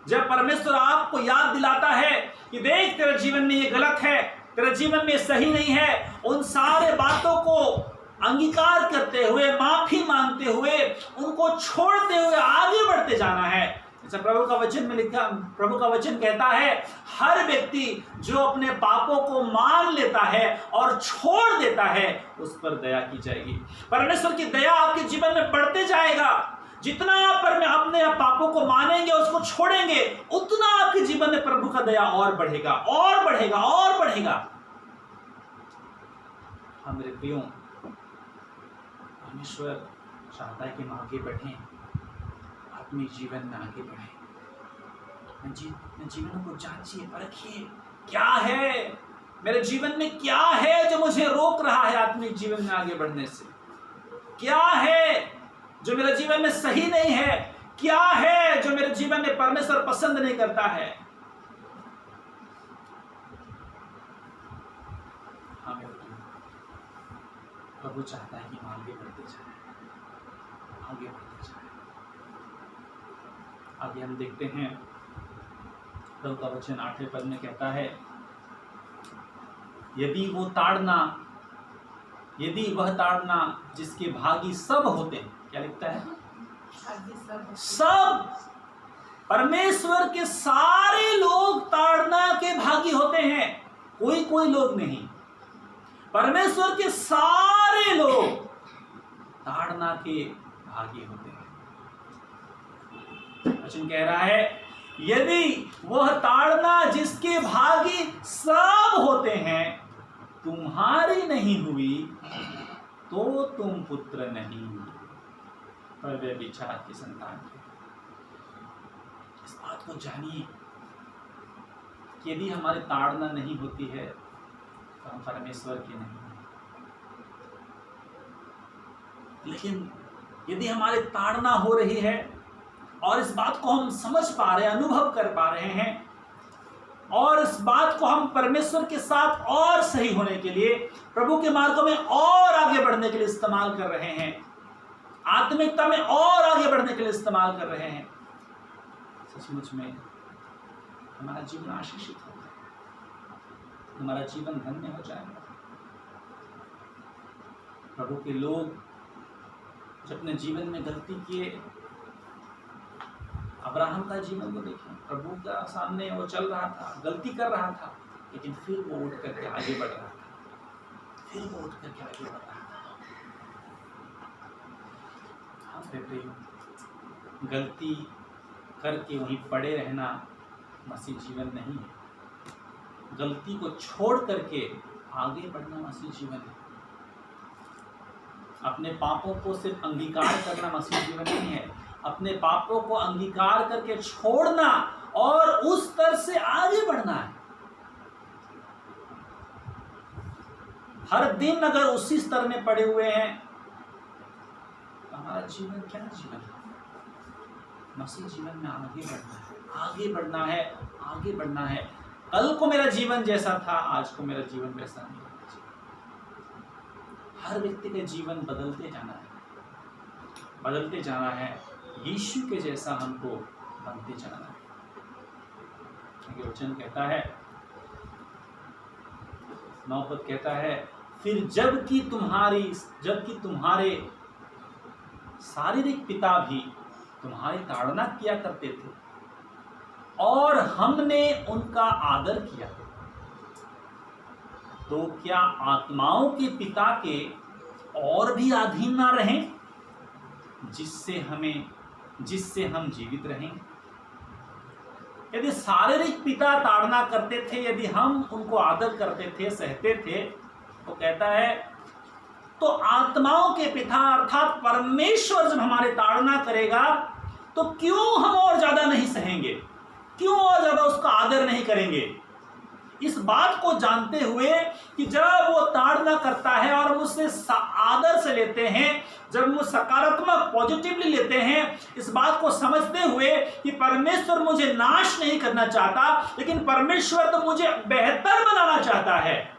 जब परमेश्वर आपको याद दिलाता है कि देख तेरे जीवन में ये गलत है, तेरे जीवन में सही नहीं है, उन सारे बातों को अंगीकार करते हुए, माफी मांगते हुए, उनको छोड़ते हुए आगे बढ़ते जाना है। जैसा प्रभु का वचन में लिखा, प्रभु का वचन कहता है, हर व्यक्ति जो अपने पापों को मान लेता है और छोड़ देता है, उस पर दया की जाएगी। परमेश्वर की दया आपके जीवन में बढ़ते जाएगा। जितना आप अपने पापों को मानेंगे, उसको छोड़ेंगे, उतना आपके जीवन में प्रभु का दया और बढ़ेगा, और बढ़ेगा, और बढ़ेगा। हाँ मेरे प्रियो, परमेश्वर चाहता है कि हम आगे बढ़ें, अपने जीवन में आगे बढ़ें। अपने जीवन को जांचिए, परखिए, क्या है मेरे जीवन में, क्या है जो मुझे रोक रहा है आत्मिक जीवन में आगे बढ़ने से, क्या है जो मेरे जीवन में सही नहीं है, क्या है जो मेरे जीवन में परमेश्वर पसंद नहीं करता है। प्रभु चाहता है कि हम आगे बढ़ते जाएं, आगे बढ़ते जाएं। आगे हम देखते हैं, प्रभु का वचन 8वें पद में कहता है, यदि वह ताड़ना जिसके भागी सब होते हैं, क्या लिखता है? सब। परमेश्वर के सारे लोग ताड़ना के भागी होते हैं, कोई कोई लोग नहीं। परमेश्वर के सारे लोग ताड़ना के भागी होते हैं। वचन कह रहा है, यदि वह ताड़ना जिसके भागी सब होते हैं तुम्हारी नहीं हुई, तो तुम पुत्र नहीं, पर वे व्यभिचार की संतान थे। इस बात को जानिए कि यदि हमारी ताड़ना नहीं होती है तो हम परमेश्वर के नहीं हैं। लेकिन यदि हमारी ताड़ना हो रही है और इस बात को हम समझ पा रहे हैं, अनुभव कर पा रहे हैं, और इस बात को हम परमेश्वर के साथ और सही होने के लिए, प्रभु के मार्गों में और आगे बढ़ने के लिए इस्तेमाल कर रहे हैं, आत्मिकता में और आगे बढ़ने के लिए इस्तेमाल कर रहे हैं, सचमुच में हमारा जीवन आशीषित होगा, हमारा जीवन धन्य हो जाएगा। प्रभु के लोग जब अपने जीवन में गलती किए, अब्राहम का जीवन को देखें, प्रभु का सामने वो चल रहा था, गलती कर रहा था, लेकिन फिर वो उठ करके आगे बढ़ रहा था, फिर वो उठ करके आगे बढ़ रहा था। गलती करके वहीं पड़े रहना मसीह जीवन नहीं है। गलती को छोड़ करके आगे बढ़ना मसीह जीवन है। अपने पापों को सिर्फ अंगीकार करना मसीह जीवन नहीं है, अपने पापों को अंगीकार करके छोड़ना और उस स्तर से आगे बढ़ना है। हर दिन अगर उसी स्तर में पड़े हुए हैं तो हमारा जीवन क्या जीवन है? मसीह जीवन में आगे बढ़ना है, आगे बढ़ना है, आगे बढ़ना है। कल को मेरा जीवन जैसा था, आज को मेरा जीवन वैसा नहीं होना चाहिए। हर व्यक्ति का जीवन बदलते जाना है, यीशु के जैसा हमको बनते जाना है। वचन कहता है, 9 पद कहता है, फिर जबकि तुम्हारे शारीरिक पिता भी तुम्हारी ताड़ना किया करते थे और हमने उनका आदर किया, तो क्या आत्माओं के पिता के और भी अधीन ना रहें, जिससे हम जीवित रहें। यदि शारीरिक पिता ताड़ना करते थे, यदि हम उनको आदर करते थे, सहते थे, तो कहता है तो आत्माओं के पिता अर्थात परमेश्वर जब हमारे ताड़ना करेगा तो क्यों हम और ज्यादा नहीं सहेंगे, क्यों और ज्यादा उसका आदर नहीं करेंगे। इस बात को जानते हुए कि जब वो ताड़ना करता है और हम उससे आदर से लेते हैं, जब हम सकारात्मक पॉजिटिवली लेते हैं, इस बात को समझते हुए कि परमेश्वर मुझे नाश नहीं करना चाहता, लेकिन परमेश्वर तो मुझे बेहतर बनाना चाहता है,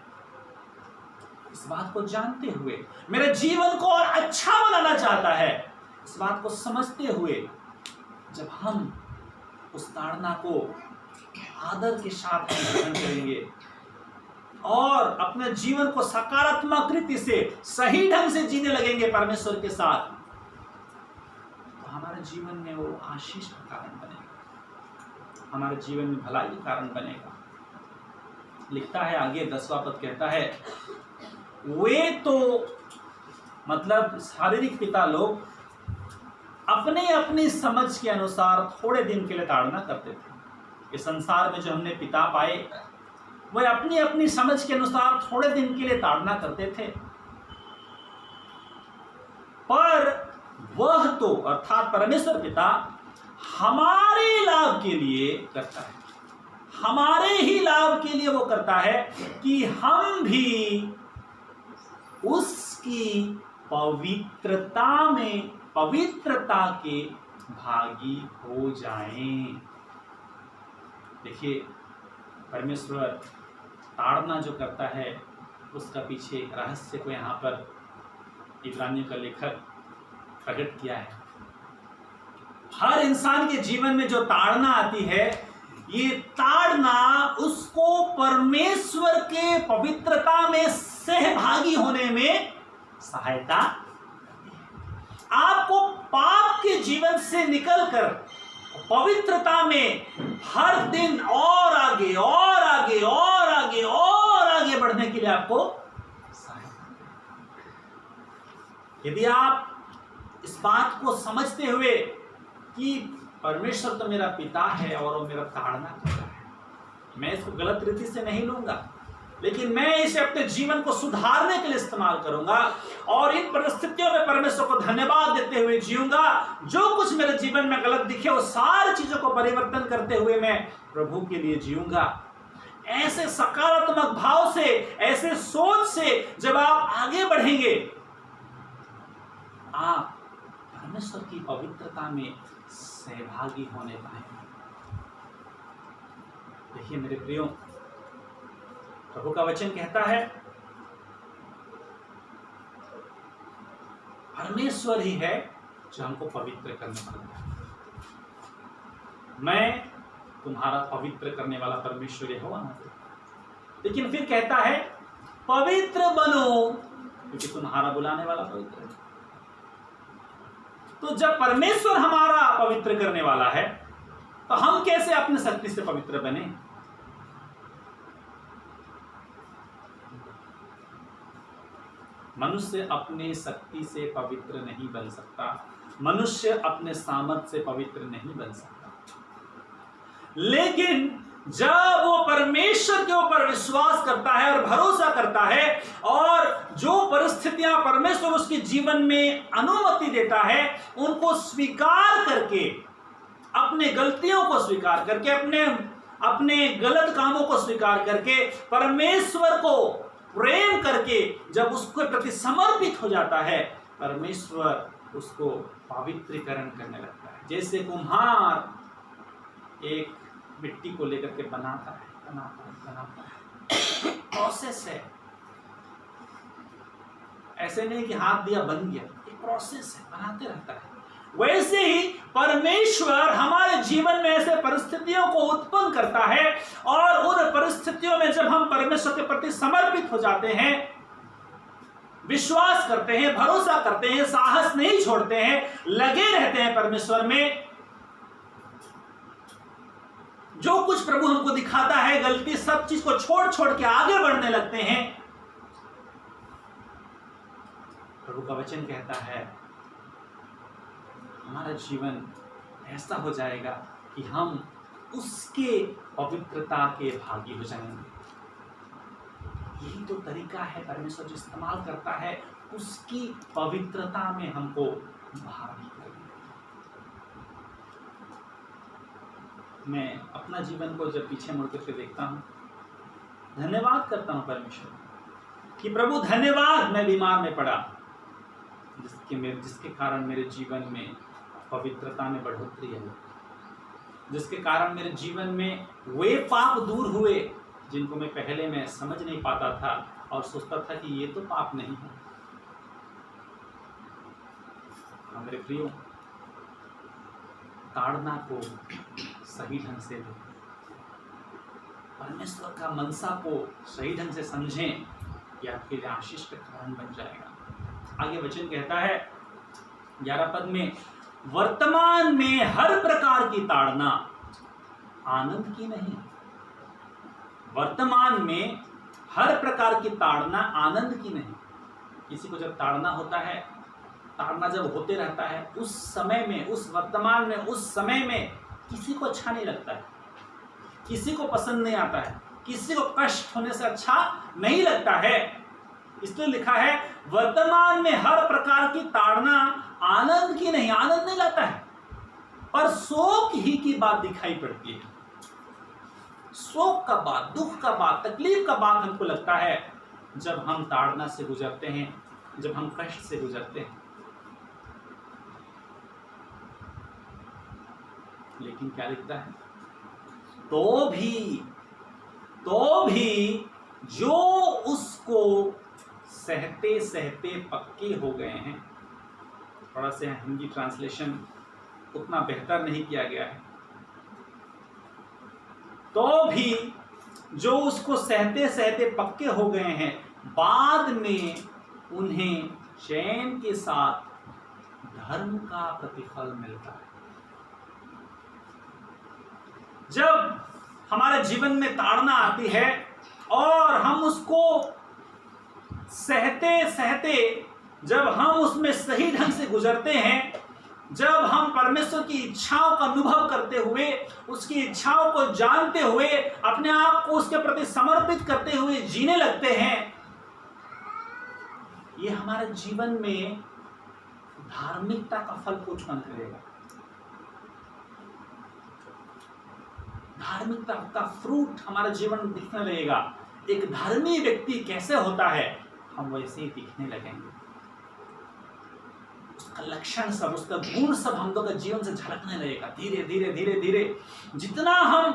इस बात को जानते हुए मेरे जीवन को और अच्छा बनाना चाहता है, इस बात को समझते हुए जब हम उस ताड़ना को आदर के साथ ग्रहण करेंगे और अपने जीवन को सकारात्मक रीति से सही ढंग से जीने लगेंगे परमेश्वर के साथ, तो हमारे जीवन में वो आशीष का कारण बनेगा, हमारे जीवन में भलाई का कारण बनेगा। लिखता है आगे 10वां पद कहता है, वे तो मतलब शारीरिक पिता लोग अपने अपनी समझ के अनुसार थोड़े दिन के लिए ताड़ना करते थे। इस संसार में जो हमने पिता पाए वे अपनी अपनी समझ के अनुसार थोड़े दिन के लिए ताड़ना करते थे, पर वह तो अर्थात परमेश्वर पिता हमारे लाभ के लिए करता है, हमारे ही लाभ के लिए वो करता है कि हम भी उसकी पवित्रता के भागी हो जाएं। देखिए, परमेश्वर ताड़ना जो करता है उसका पीछे रहस्य को यहाँ पर इब्रानियों का लेखक प्रकट किया है। हर इंसान के जीवन में जो ताड़ना आती है, ये ताड़ना उसको परमेश्वर के पवित्रता में सहभागी होने में सहायता करती है। आपको पाप के जीवन से निकलकर पवित्रता में हर दिन और आगे और आगे और आगे और आगे बढ़ने के लिए आपको सहायता करें। यदि आप इस बात को समझते हुए कि परमेश्वर तो मेरा पिता है और वो मेरा ताड़ना कर रहा है, मैं इसको गलत रीति से नहीं लूंगा, लेकिन मैं इसे अपने जीवन को सुधारने के लिए इस्तेमाल करूंगा और इन परिस्थितियों में परमेश्वर को धन्यवाद देते हुए जीऊंगा। जो कुछ मेरे जीवन में गलत दिखे वो सारी चीजों को परिवर्तन करते हुए मैं प्रभु के लिए जीऊंगा। ऐसे सकारात्मक भाव से, ऐसे सोच से जब आप आगे बढ़ेंगे, आप परमेश्वर की पवित्रता में सहभागी होने पाएंगे। देखिए मेरे प्रियो, प्रभु का वचन कहता है परमेश्वर ही है जो हमको पवित्र करने वाला है। मैं तुम्हारा पवित्र करने वाला परमेश्वर यहोवा हूं। लेकिन फिर कहता है पवित्र बनो क्योंकि तुम्हारा बुलाने वाला पवित्र है। तो जब परमेश्वर हमारा पवित्र करने वाला है तो हम कैसे अपने शक्ति से पवित्र बने? मनुष्य अपने शक्ति से पवित्र नहीं बन सकता, मनुष्य अपने सामर्थ्य से पवित्र नहीं बन सकता। लेकिन जब वो परमेश्वर के ऊपर विश्वास करता है और भरोसा करता है और जो परिस्थितियां परमेश्वर उसके जीवन में अनुमति देता है उनको स्वीकार करके, अपने गलतियों को स्वीकार करके, अपने गलत कामों को स्वीकार करके, परमेश्वर को प्रेम करके जब उसके प्रति समर्पित हो जाता है, परमेश्वर उसको पवित्रीकरण करने लगता है। जैसे कुम्हार एक मिट्टी को लेकर के बनाता है। प्रोसेस है। ऐसे नहीं कि हाथ दिया बन गया, एक प्रोसेस है, बनाते रहता है। वैसे ही परमेश्वर हमारे जीवन में ऐसे परिस्थितियों को उत्पन्न करता है, और उन परिस्थितियों में जब हम परमेश्वर के प्रति समर्पित हो जाते हैं, विश्वास करते हैं, भरोसा करते हैं, साहस नहीं छोड़ते हैं, लगे रहते हैं परमेश्वर में, जो कुछ प्रभु हमको दिखाता है गलती, सब चीज को छोड़ छोड़ के आगे बढ़ने लगते हैं। प्रभु का वचन कहता है हमारा जीवन ऐसा हो जाएगा कि हम उसके पवित्रता के भागी हो जाएंगे। यही तो तरीका है परमेश्वर जो इस्तेमाल करता है, उसकी पवित्रता में हमको भागी करने। मैं अपना जीवन को जब पीछे मुड़ के देखता हूँ, धन्यवाद करता हूँ परमेश्वर कि प्रभु धन्यवाद मैं बीमार में पड़ा, जिसके कारण मेरे जीवन में पवित्रता में बढ़ोतरी है, जिसके कारण मेरे जीवन में वे पाप दूर हुए जिनको मैं पहले समझ नहीं पाता था और सोचता था कि ये तो पाप नहीं है। मेरे प्रियो, ताड़ना को सही ढंग से दें, परमेश्वर का मनसा को सही ढंग से समझें, यह आपके लिए आशीष का कारण बन जाएगा। आगे वचन कहता है 11 पद में, वर्तमान में हर प्रकार की ताड़ना आनंद की नहीं। वर्तमान में हर प्रकार की ताड़ना आनंद की नहीं। किसी को जब ताड़ना होता है, ताड़ना जब होते रहता है, उस समय में, उस वर्तमान में, उस समय में किसी को अच्छा नहीं लगता है, किसी को पसंद नहीं आता है, किसी को कष्ट होने से अच्छा नहीं लगता है। इसलिए लिखा है वर्तमान में हर प्रकार की ताड़ना आनंद की नहीं, आनंद नहीं लाता है, पर शोक ही की बात दिखाई पड़ती है। शोक का बात, दुख का बात, तकलीफ का बात हमको लगता है जब हम ताड़ना से गुजरते हैं, जब हम कष्ट से गुजरते हैं। लेकिन क्या लिखता है, तो भी जो उसको सहते सहते पक्के हो गए हैं। थोड़ा सा हिंदी ट्रांसलेशन उतना बेहतर नहीं किया गया है। तो भी जो उसको सहते सहते पक्के हो गए हैं, बाद में उन्हें चैन के साथ धर्म का प्रतिफल मिलता है। जब हमारे जीवन में ताड़ना आती है और हम उसको सहते सहते, जब हम उसमें सही ढंग से गुजरते हैं, जब हम परमेश्वर की इच्छाओं का अनुभव करते हुए, उसकी इच्छाओं को जानते हुए, अपने आप को उसके प्रति समर्पित करते हुए जीने लगते हैं, ये हमारे जीवन में धार्मिकता का फल को उत्पन्न करेगा। धार्मिकता का फ्रूट हमारे जीवन में दिखने लगेगा। एक धार्मिक व्यक्ति कैसे होता है, हम वैसे ही दिखने लगेंगे। उसका लक्षण सब, उसका गुण सब हम लोग का जीवन से झलकने लगेगा। धीरे धीरे धीरे धीरे जितना हम,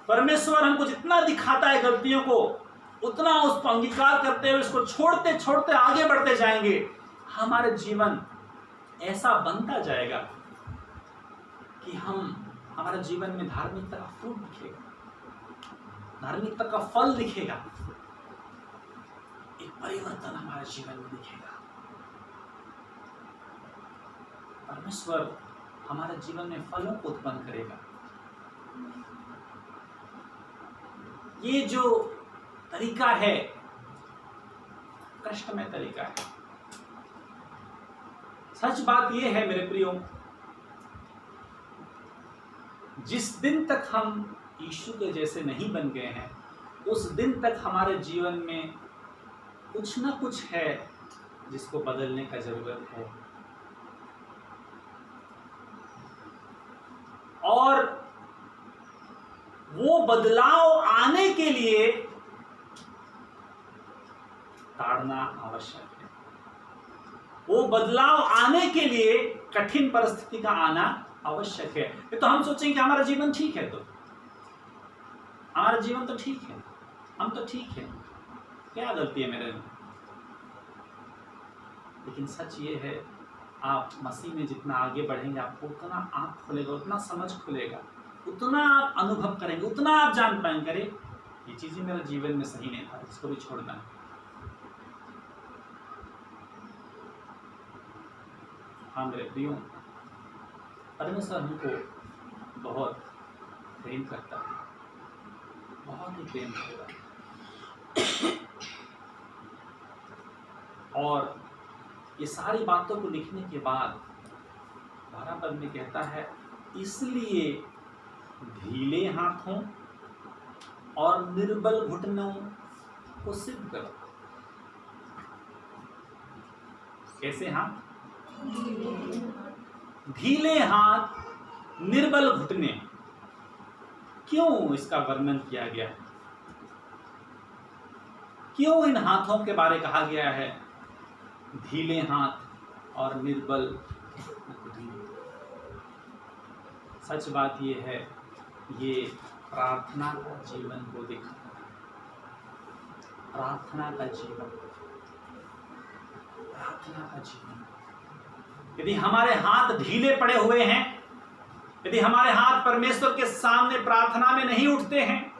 परमेश्वर हमको जितना दिखाता है गलतियों को, उतना उसको अंगीकार करते हुए उसको छोड़ते छोड़ते आगे बढ़ते जाएंगे। हमारे जीवन ऐसा बनता जाएगा कि हमारे जीवन में धार्मिकता का फ्रूट दिखेगा, धार्मिकता का फल दिखेगा, एक परिवर्तन हमारे जीवन में दिखेगा। परमेश्वर हमारे जीवन में फलों को उत्पन्न करेगा। ये जो तरीका है, कष्टमय तरीका है। सच बात यह है मेरे प्रियो, जिस दिन तक हम यीशु के जैसे नहीं बन गए हैं, उस दिन तक हमारे जीवन में कुछ ना कुछ है जिसको बदलने का जरूरत है। और वो बदलाव आने के लिए ताड़ना आवश्यक है। वो बदलाव आने के लिए कठिन परिस्थिति का आना आवश्यक है। तो हम सोचेंगे कि हमारा जीवन ठीक है, तो हमारा जीवन तो ठीक है, हम तो ठीक है, क्या गलती है मेरे में? लेकिन सच ये है, आप मसीह में जितना आगे बढ़ेंगे आपको उतना आँख खुलेगा, उतना समझ खुलेगा, उतना आप अनुभव करेंगे, उतना आप जान पाएंगे अरे ये चीज़ें मेरे जीवन में सही नहीं था, इसको भी छोड़ना है। हाँ मेरे प्रियो, परमेश्वर हमको बहुत प्रेम करता है, बहुत ही प्रेम करता है। और ये सारी बातों को लिखने के बाद 12 पद में कहता है, इसलिए ढीले हाथों और निर्बल घुटनों को सिद्ध करो। कैसे हाथ? ढीले हाथ, निर्बल घुटने। क्यों इसका वर्णन किया गया है? क्यों इन हाथों के बारे कहा गया है? ढीले हाथ और निर्बल घुटने। सच बात यह है, ये प्रार्थना का जीवन को दिखाता है। प्रार्थना का जीवन, प्रार्थना का जीवन। यदि हमारे हाथ ढीले पड़े हुए हैं, यदि हमारे हाथ परमेश्वर के सामने प्रार्थना में नहीं उठते हैं,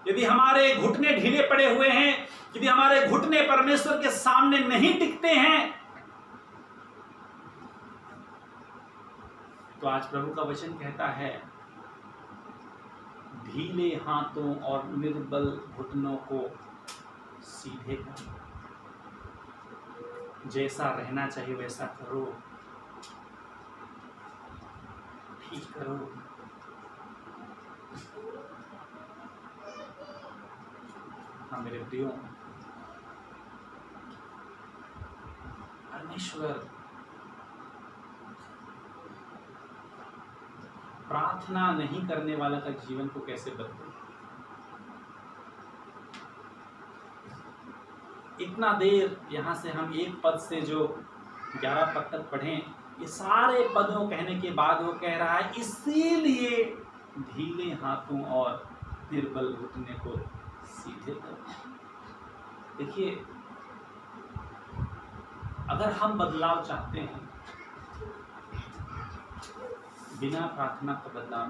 यदि हमारे घुटने ढीले पड़े हुए हैं, यदि हमारे घुटने परमेश्वर के सामने नहीं टिकते हैं, तो आज प्रभु का वचन कहता है, ढीले हाथों और निर्बल घुटनों को सीधे करो। जैसा रहना चाहिए वैसा करो, ठीक करो। हाँ मेरे प्रियो, परमेश्वर प्रार्थना नहीं करने वाला का जीवन को कैसे बदले। इतना देर यहाँ से हम एक पद से जो 11 पद तक पढ़ें, ये सारे पदों कहने के बाद वो कह रहा है, इसीलिए ढीले हाथों और निर्बल घुटने को सीधे करो। देखिए, अगर हम बदलाव चाहते हैं, बिना प्रार्थना का बदलाव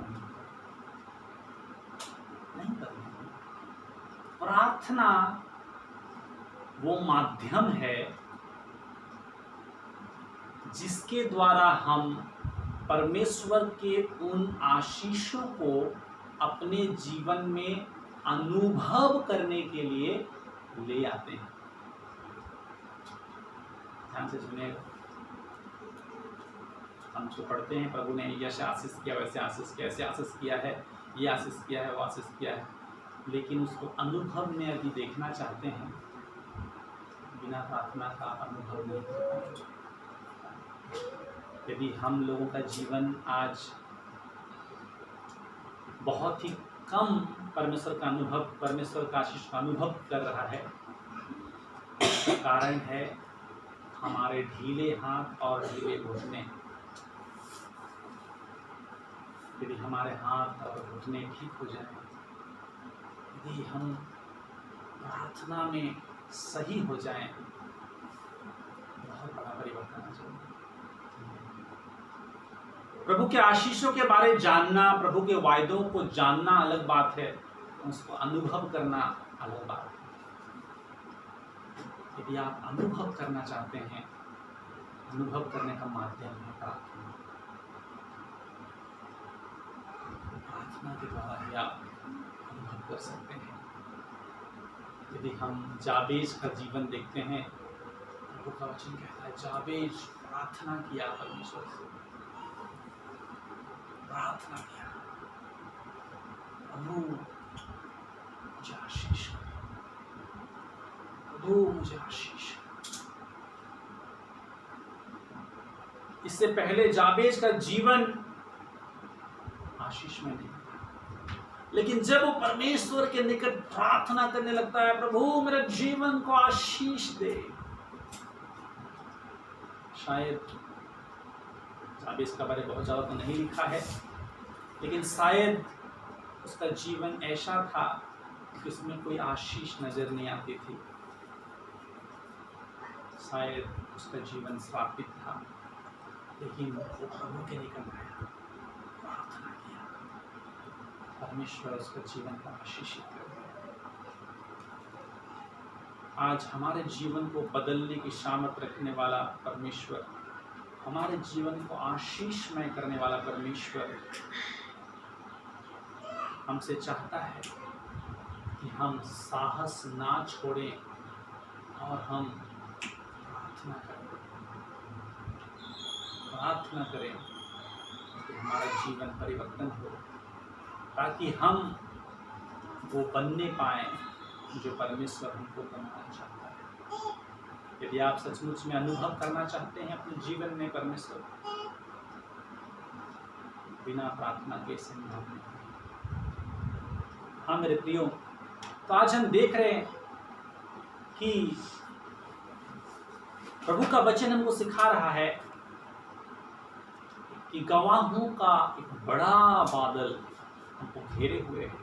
नहीं करेंगे। प्रार्थना वो माध्यम है जिसके द्वारा हम परमेश्वर के उन आशीषों को अपने जीवन में अनुभव करने के लिए ले आते हैं। ध्यान से सुनिएगा, हम जो पढ़ते हैं, प्रभु ने यश आशीष किया, वैसे आशीष किया, ऐसे आशीष किया है, ये आशीष किया है, वो आशीष किया है, लेकिन उसको अनुभव में यदि देखना चाहते हैं, बिना प्रार्थना का अनुभव नहीं होता। यदि हम लोगों का जीवन आज बहुत ही कम परमेश्वर का अनुभव, परमेश्वर का आशीष का अनुभव कर रहा है, इसका कारण है हमारे ढीले हाथ और ढीले घुटने। यदि हमारे हाथ और घुटने ठीक हो जाए, यदि हम प्रार्थना में सही हो जाएं, बहुत बड़ा परिवर्तन आ जाएगा। प्रभु के आशीषों के बारे जानना, प्रभु के वायदों को जानना अलग बात है, उसको अनुभव करना अलग बात है। यदि आप अनुभव करना चाहते हैं, अनुभव करने का माध्यम है प्रार्थना। प्रार्थना के द्वारा ही आप अनुभव कर सकते हैं। यदि हम जाबेज का जीवन देखते हैं, प्रभु का वचन कहता है, जाबेज प्रार्थना किया परमेश्वर से, प्रार्थना किया, प्रभु मुझे आशीष कर, प्रभु मुझे आशीष। इससे पहले जाबेज का जीवन आशीष में नहीं, लेकिन जब वो परमेश्वर के निकट प्रार्थना करने लगता है, प्रभु मेरे जीवन को आशीष दे। शायद जाबेज का बारे बहुत ज़्यादा तो नहीं लिखा है, लेकिन शायद उसका जीवन ऐसा था कि उसमें कोई आशीष नजर नहीं आती थी। शायद उसका जीवन श्रापित था, लेकिन वो प्रभु के निकट आया, प्रार्थना किया, परमेश्वर उसका जीवन को आशीषित कर दिया। आज हमारे जीवन को बदलने की सामर्थ रखने वाला परमेश्वर, हमारे जीवन को आशीषमय करने वाला परमेश्वर हमसे चाहता है कि हम साहस ना छोड़ें और हम प्रार्थना करें कि हमारा जीवन परिवर्तन हो, ताकि हम वो बनने पाएं जो परमेश्वर हमको बनाना चाहता है। यदि आप सचमुच में अनुभव करना चाहते हैं अपने जीवन में परमेश्वर, बिना प्रार्थना के संभव नहीं। हाँ मेरे प्रियो, तो आज हम देख रहे हैं कि प्रभु का वचन हमको सिखा रहा है कि गवाहों का एक बड़ा बादल हमको घेरे हुए है,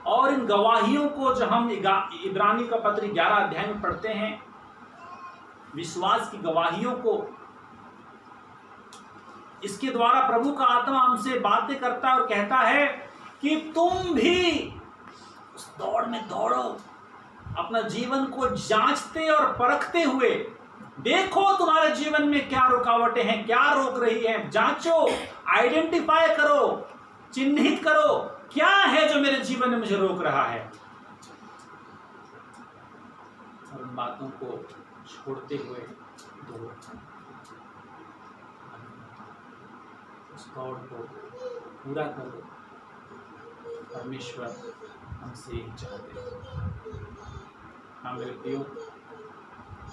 और इन गवाहियों को जो हम इब्रानी का पत्र 11 अध्याय में पढ़ते हैं, विश्वास की गवाहियों को, इसके द्वारा प्रभु का आत्मा हमसे बातें करता है और कहता है कि तुम भी उस दौड़ में दौड़ो, अपना जीवन को जांचते और परखते हुए देखो तुम्हारे जीवन में क्या रुकावटें हैं, क्या रोक रही हैं, जांचो, आइडेंटिफाई करो, चिन्हित करो क्या है जो मेरे जीवन में मुझे रोक रहा है, और उन बातों को छोड़ते हुए दौड़ो। उस दौड़ को पूरा करो। परमेश्वर हमसे यही चाहते हैं। हाँ मेरे प्रियो,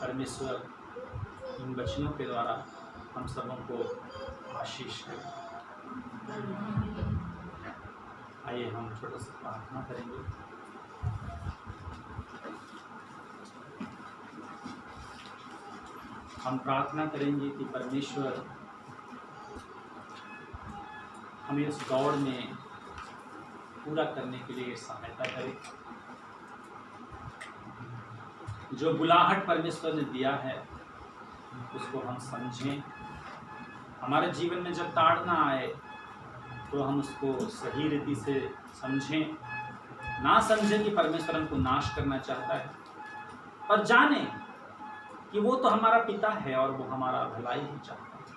परमेश्वर इन वचनों के द्वारा हम सबों को आशीष करें। आइए हम छोटा सा प्रार्थना करेंगे। हम प्रार्थना करेंगे कि परमेश्वर हमें उस दौड़ में पूरा करने के लिए सहायता करे। जो बुलाहट परमेश्वर ने दिया है उसको हम समझें। हमारे जीवन में जब ताड़ना आए तो हम उसको सही रीति से समझें, ना समझें कि परमेश्वर हमको नाश करना चाहता है, पर जाने कि वो तो हमारा पिता है और वो हमारा भलाई ही चाहता है।